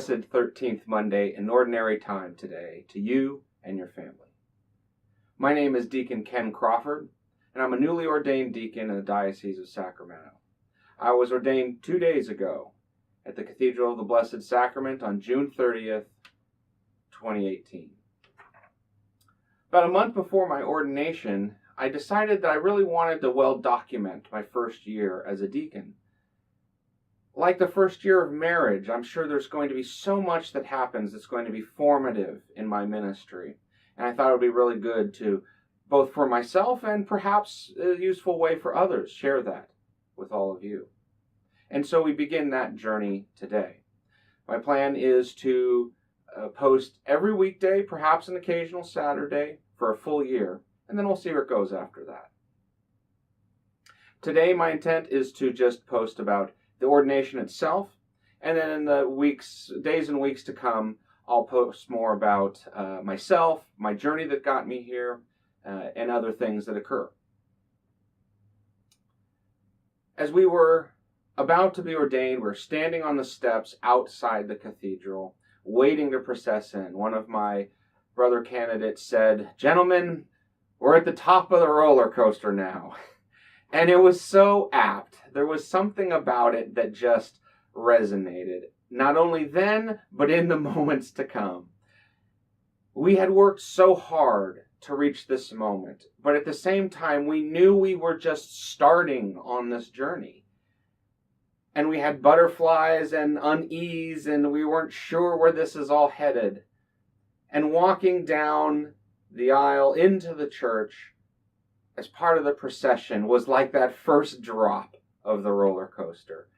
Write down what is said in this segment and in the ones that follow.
blessed 13th Monday in Ordinary Time today to you and your family. My name is Deacon Ken Crawford, and I'm a newly ordained deacon in the Diocese of Sacramento. I was ordained 2 days ago at the Cathedral of the Blessed Sacrament on June 30th, 2018. About a month before my ordination, I decided that I really wanted to well document my first year as a deacon. Like the first year of marriage, I'm sure there's going to be so much that happens that's going to be formative in my ministry. And I thought it would be really good to, both for myself and perhaps a useful way for others, share that with all of you. And so we begin that journey today. My plan is to post every weekday, perhaps an occasional Saturday, for a full year, and then we'll see where it goes after that. Today, my intent is to just post about the ordination itself, and then in the days and weeks to come, I'll post more about myself, my journey that got me here, and other things that occur. As we were about to be ordained, we're standing on the steps outside the cathedral, waiting to process in. One of my brother candidates said, "Gentlemen, we're at the top of the roller coaster now." And it was so apt. There was something about it that just resonated, not only then, but in the moments to come. We had worked so hard to reach this moment, but at the same time, we knew we were just starting on this journey. And we had butterflies and unease, and we weren't sure where this is all headed. And walking down the aisle into the church as part of the procession was like that first drop of the roller coaster.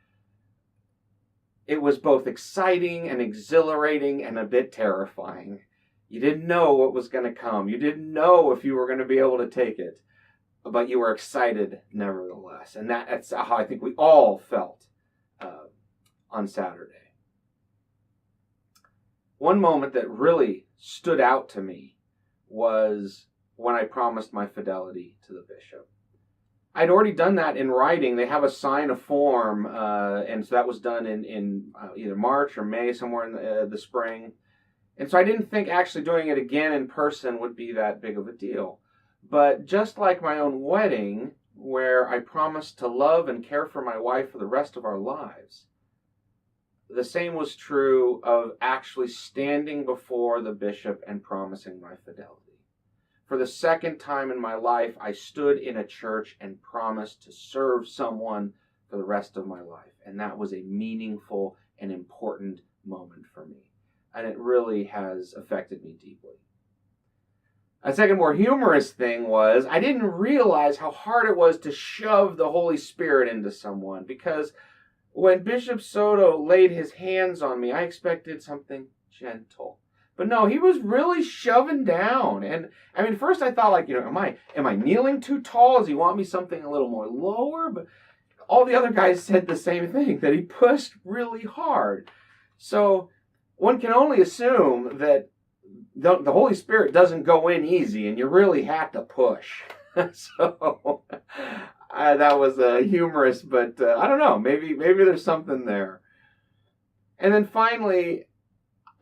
It was both exciting and exhilarating and a bit terrifying. You didn't know what was going to come. You didn't know if you were going to be able to take it, but you were excited nevertheless. And that's how I think we all felt on Saturday. One moment that really stood out to me was when I promised my fidelity to the bishop. I'd already done that in writing. They have a sign, a form, and so that was done in either March or May, somewhere in the spring. And so I didn't think actually doing it again in person would be that big of a deal. But just like my own wedding, where I promised to love and care for my wife for the rest of our lives, the same was true of actually standing before the bishop and promising my fidelity. For the second time in my life, I stood in a church and promised to serve someone for the rest of my life. And that was a meaningful and important moment for me. And it really has affected me deeply. A second more humorous thing was I didn't realize how hard it was to shove the Holy Spirit into someone, because when Bishop Soto laid his hands on me, I expected something gentle. But no, he was really shoving down. And I mean, first I thought, like, am I kneeling too tall? Does he want me something a little more lower? But all the other guys said the same thing, that he pushed really hard. So one can only assume that the Holy Spirit doesn't go in easy, and you really have to push. So that was humorous, but I don't know. Maybe there's something there. And then finally,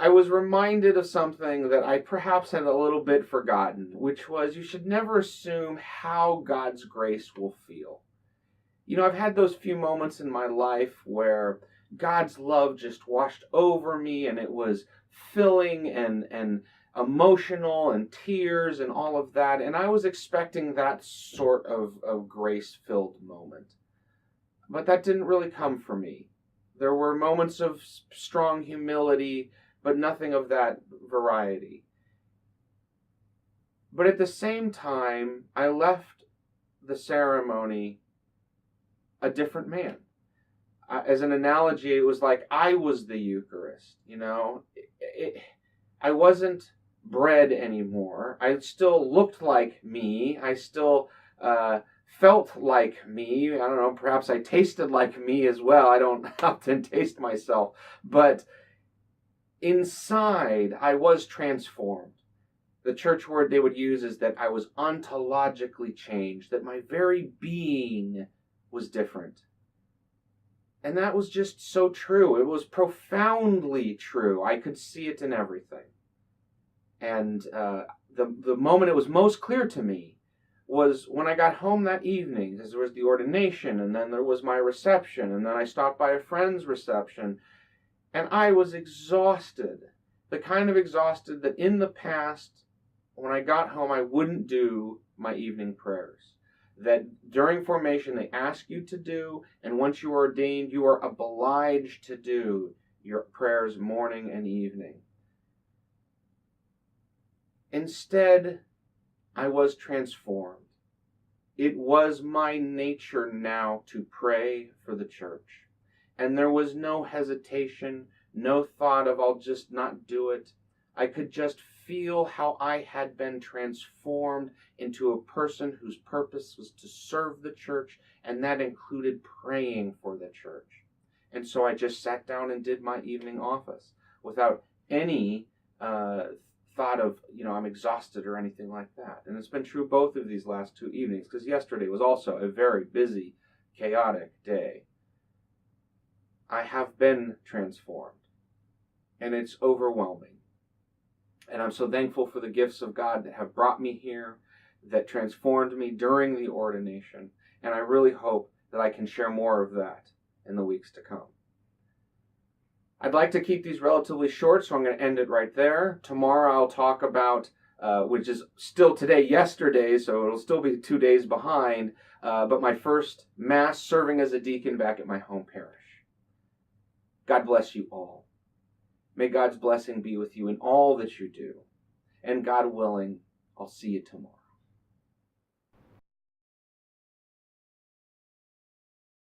I was reminded of something that I perhaps had a little bit forgotten, which was you should never assume how God's grace will feel. I've had those few moments in my life where God's love just washed over me, and it was filling and emotional and tears and all of that. And I was expecting that sort of grace-filled moment. But that didn't really come for me. There were moments of strong humility, but nothing of that variety. But at the same time, I left the ceremony a different man. As an analogy, it was like I was the Eucharist, I wasn't bread anymore. I still looked like me. I still felt like me. I don't know, perhaps I tasted like me as well. I don't often taste myself. But inside, I was transformed. The church word they would use is that I was ontologically changed, that my very being was different. And that was just so true. It was profoundly true. I could see it in everything. And the moment it was most clear to me was when I got home that evening, because there was the ordination, and then there was my reception, and then I stopped by a friend's reception, and I was exhausted. The kind of exhausted that in the past, when I got home, I wouldn't do my evening prayers. That during formation they ask you to do, and once you are ordained, you are obliged to do your prayers morning and evening. Instead, I was transformed. It was my nature now to pray for the church. And there was no hesitation, no thought of I'll just not do it. I could just feel how I had been transformed into a person whose purpose was to serve the church, and that included praying for the church. And so I just sat down and did my evening office without any thought of, I'm exhausted or anything like that. And it's been true both of these last 2 evenings, because yesterday was also a very busy, chaotic day. I have been transformed, and it's overwhelming. And I'm so thankful for the gifts of God that have brought me here, that transformed me during the ordination. And I really hope that I can share more of that in the weeks to come. I'd like to keep these relatively short, so I'm going to end it right there. Tomorrow I'll talk about, which is still yesterday, so it'll still be 2 days behind, but my first Mass serving as a deacon back at my home parish. God bless you all. May God's blessing be with you in all that you do. And God willing, I'll see you tomorrow.